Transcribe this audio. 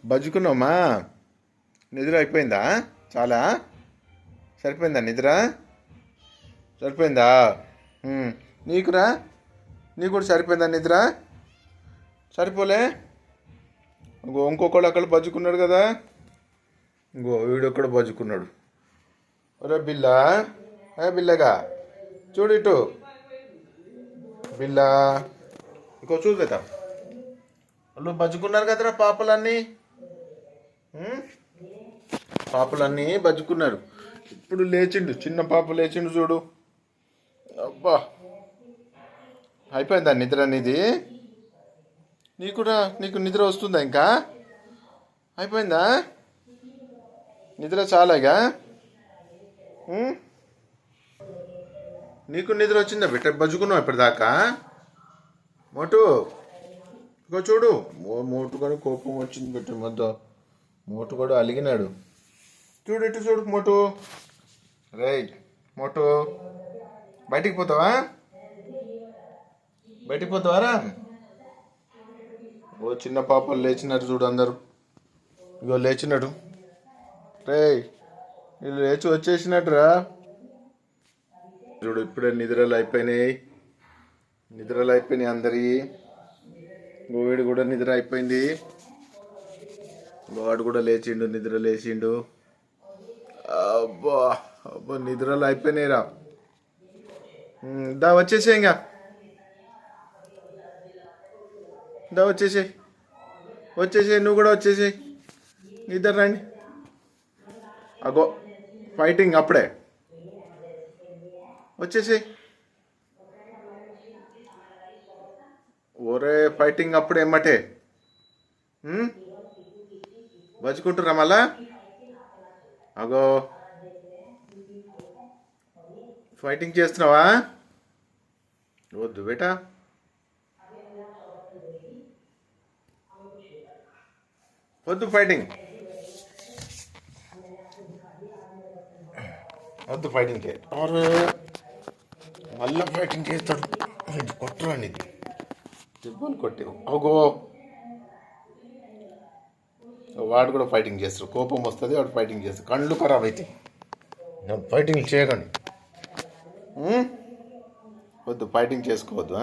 బజ్జుకున్నామా? నిద్ర అయిపోయిందా? చాలా సరిపోయిందా నిద్ర? సరిపోయిందా? నీకురా? నీకు కూడా సరిపోయిందా నిద్ర? సరిపోలే? ఇంకొకడు అక్కడ బజ్జుకున్నాడు కదా. వీడొక్కడ బజ్జుకున్నాడు. ఒరే బిల్లా, బిల్లగా చూడు ఇటు. బిల్లా చూద్దాం. వాళ్ళు బజ్జుకున్నారు కదరా పాపలన్నీ. పాపలన్నీ బజ్జుకున్నారు. ఇప్పుడు లేచిండు, చిన్న పాప లేచిండు చూడు. అబ్బా, అయిపోయిందా నిద్ర అనేది? నీకు నిద్ర వస్తుందా? ఇంకా అయిపోయిందా నిద్ర? చాలాగా నీకు నిద్ర వచ్చిందా బిడ్డ? బజ్జుకున్నావు ఇప్పటిదాకా. మోటు చూడు, మోటు కూడా కోపం వచ్చింది బిడ్డ. మోటు కూడా అలిగినాడు. చూడు ఇటు చూడు మోటు. రేయ్ మోటు, బయటికి పోతావా? బయటికి పోతావారా? చిన్న పాపలు లేచినారు చూడు అందరూ. లేచినాడు. రేయ్ వీళ్ళు లేచి వచ్చేసినట్టురా. చూడు ఇప్పుడే నిద్రలు అయిపోయినాయి అందరి. వీడు కూడా నిద్ర అయిపోయింది. వాడు కూడా లేచిండు, నిద్ర లేచిండు. అబ్బా అబ్బా, నిద్రలు అయిపోయినాయిరా. దా వచ్చేసే, ఇంకా దా వచ్చేసే, నువ్వు కూడా వచ్చేసే. ఇద్దరు రండి. అగో ఫైటింగ్ అప్పుడే. వచ్చేసి ఒరే ఫైటింగ్ అప్పుడే ఎమ్మటే. బజ్జుకుంటురా మళ్ళా? అగో ఫైటింగ్ చేస్తున్నావా? వద్దు బేటా. వద్దు ఫైటింగ్, వద్దు ఫైటింగ్. మళ్ళీ ఫైటింగ్ చేస్తాడు. కొట్టరా నీకు దెబ్బలు కొట్టావు. అగో వాడు కూడా ఫైటింగ్ చేస్తాడు. కోపం వస్తుంది, వాడు ఫైటింగ్ చేస్తాడు. కళ్ళు ఖరాబ్ అయితే ఫైటింగ్ చేయకండి. వద్దు, ఫైటింగ్ చేసుకోవద్దు.